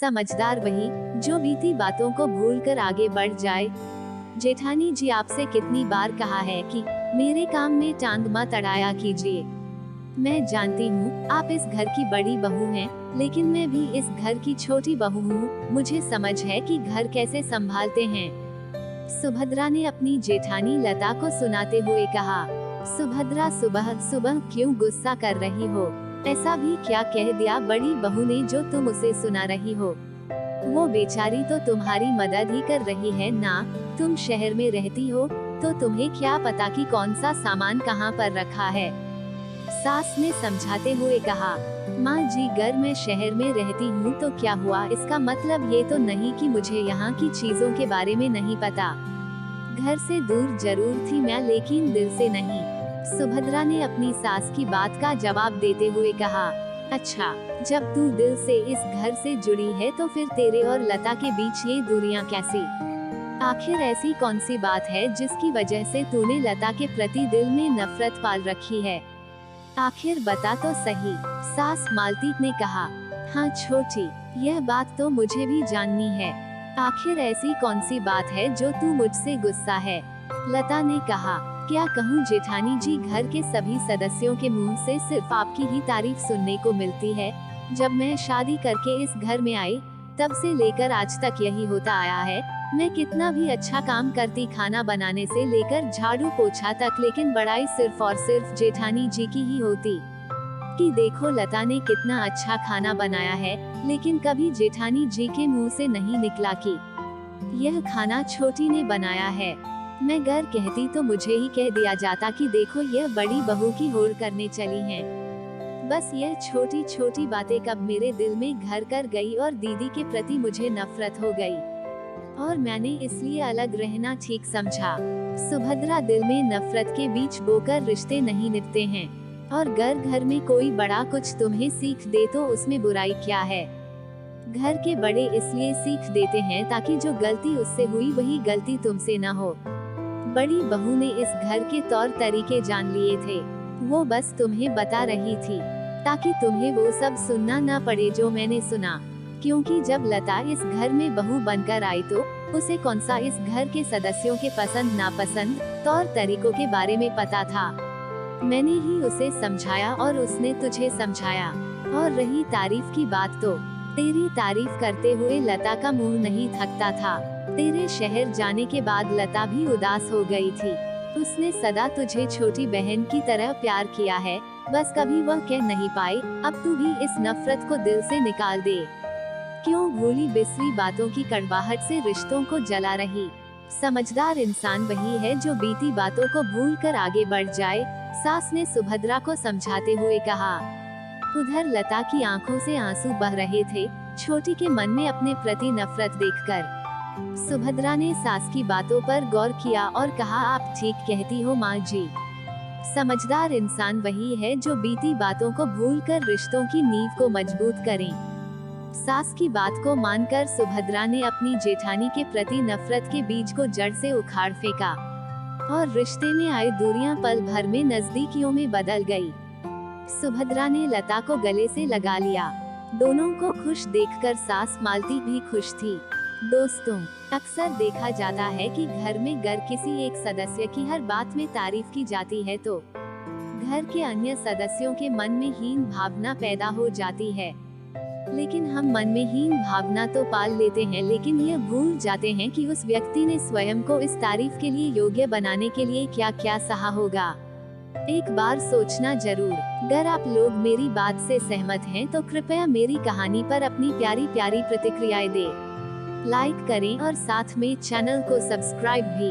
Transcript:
समझदार वही जो बीती बातों को भूलकर आगे बढ़ जाए। जेठानी जी, आपसे कितनी बार कहा है कि मेरे काम में टांग मत अड़ाया कीजिए। मैं जानती हूँ आप इस घर की बड़ी बहू हैं, लेकिन मैं भी इस घर की छोटी बहू हूँ। मुझे समझ है कि घर कैसे संभालते हैं। सुभद्रा ने अपनी जेठानी लता को सुनाते हुए कहा। सुभद्रा, सुबह सुबह क्यों गुस्सा कर रही हो? ऐसा भी क्या कह दिया बड़ी बहू ने जो तुम उसे सुना रही हो? वो बेचारी तो तुम्हारी मदद ही कर रही है ना। तुम शहर में रहती हो तो तुम्हें क्या पता कि कौन सा सामान कहाँ पर रखा है। सास ने समझाते हुए कहा। माँ जी, अगर मैं शहर में रहती हूँ तो क्या हुआ? इसका मतलब ये तो नहीं कि मुझे यहाँ की चीजों के बारे में नहीं पता। घर से दूर जरूर थी मैं, लेकिन दिल से नहीं। सुभद्रा ने अपनी सास की बात का जवाब देते हुए कहा। अच्छा, जब तू दिल से इस घर से जुड़ी है तो फिर तेरे और लता के बीच ये दूरियां कैसी? आखिर ऐसी कौन सी बात है जिसकी वजह से तूने लता के प्रति दिल में नफरत पाल रखी है? आखिर बता तो सही। सास मालती ने कहा। हाँ छोटी, यह बात तो मुझे भी जाननी है। आखिर ऐसी कौन सी बात है जो तू मुझसे गुस्सा है? लता ने कहा। क्या कहूँ जेठानी जी, घर के सभी सदस्यों के मुंह से सिर्फ आपकी ही तारीफ सुनने को मिलती है। जब मैं शादी करके इस घर में आई तब से लेकर आज तक यही होता आया है। मैं कितना भी अच्छा काम करती, खाना बनाने से लेकर झाड़ू पोछा तक, लेकिन बड़ाई सिर्फ और सिर्फ जेठानी जी की ही होती। कि देखो लता ने कितना अच्छा खाना बनाया है, लेकिन कभी जेठानी जी के मुंह से नहीं निकला कि यह खाना छोटी ने बनाया है। मैं घर कहती तो मुझे ही कह दिया जाता कि देखो यह बड़ी बहू की होड़ करने चली हैं। बस यह छोटी छोटी बातें कब मेरे दिल में घर कर गई और दीदी के प्रति मुझे नफरत हो गई, और मैंने इसलिए अलग रहना ठीक समझा। सुभद्रा, दिल में नफरत के बीच बोकर रिश्ते नहीं निभते हैं, और घर घर में कोई बड़ा कुछ तुम्हें सीख दे तो उसमें बुराई क्या है? घर के बड़े इसलिए सीख देते हैं ताकि जो गलती उससे हुई वही गलती तुमसे न हो। बड़ी बहू ने इस घर के तौर तरीके जान लिए थे। वो बस तुम्हें बता रही थी ताकि तुम्हें वो सब सुनना न पड़े जो मैंने सुना। क्योंकि जब लता इस घर में बहू बनकर आई तो उसे कौन सा इस घर के सदस्यों के पसंद नापसंद, तौर तरीकों के बारे में पता था। मैंने ही उसे समझाया और उसने तुझे समझाया। और रही तारीफ की बात, तो तेरी तारीफ करते हुए लता का मुंह नहीं थकता था। तेरे शहर जाने के बाद लता भी उदास हो गई थी। उसने सदा तुझे छोटी बहन की तरह प्यार किया है, बस कभी वह कह नहीं पाई। अब तू भी इस नफरत को दिल से निकाल दे। क्यों भूली बिसरी बातों की कड़वाहट से रिश्तों को जला रही? समझदार इंसान वही है जो बीती बातों को भूलकर आगे बढ़ जाए। सास ने सुभद्रा को समझाते हुए कहा। उधर लता की आंखों से आंसू बह रहे थे, छोटी के मन में अपने प्रति नफरत देखकर। सुभद्रा ने सास की बातों पर गौर किया और कहा, आप ठीक कहती हो माँ जी। समझदार इंसान वही है जो बीती बातों को भूलकर रिश्तों की नींव को मजबूत करे। सास की बात को मानकर सुभद्रा ने अपनी जेठानी के प्रति नफरत के बीज को जड़ से उखाड़ फेंका, और रिश्ते में आई दूरियां पल भर में नजदीकियों में बदल गई। सुभद्रा ने लता को गले से लगा लिया। दोनों को खुश देखकर सास मालती भी खुश थी। दोस्तों, अक्सर देखा जाता है कि घर में अगर किसी एक सदस्य की हर बात में तारीफ की जाती है तो घर के अन्य सदस्यों के मन में हीन भावना पैदा हो जाती है। लेकिन हम मन में हीन भावना तो पाल लेते हैं, लेकिन यह भूल जाते हैं कि उस व्यक्ति ने स्वयं को इस तारीफ के लिए योग्य बनाने के लिए क्या क्या सहा होगा। एक बार सोचना जरूर। अगर आप लोग मेरी बात से सहमत हैं तो कृपया मेरी कहानी पर अपनी प्यारी प्यारी प्रतिक्रियाएं दें, लाइक करें और साथ में चैनल को सब्सक्राइब भी।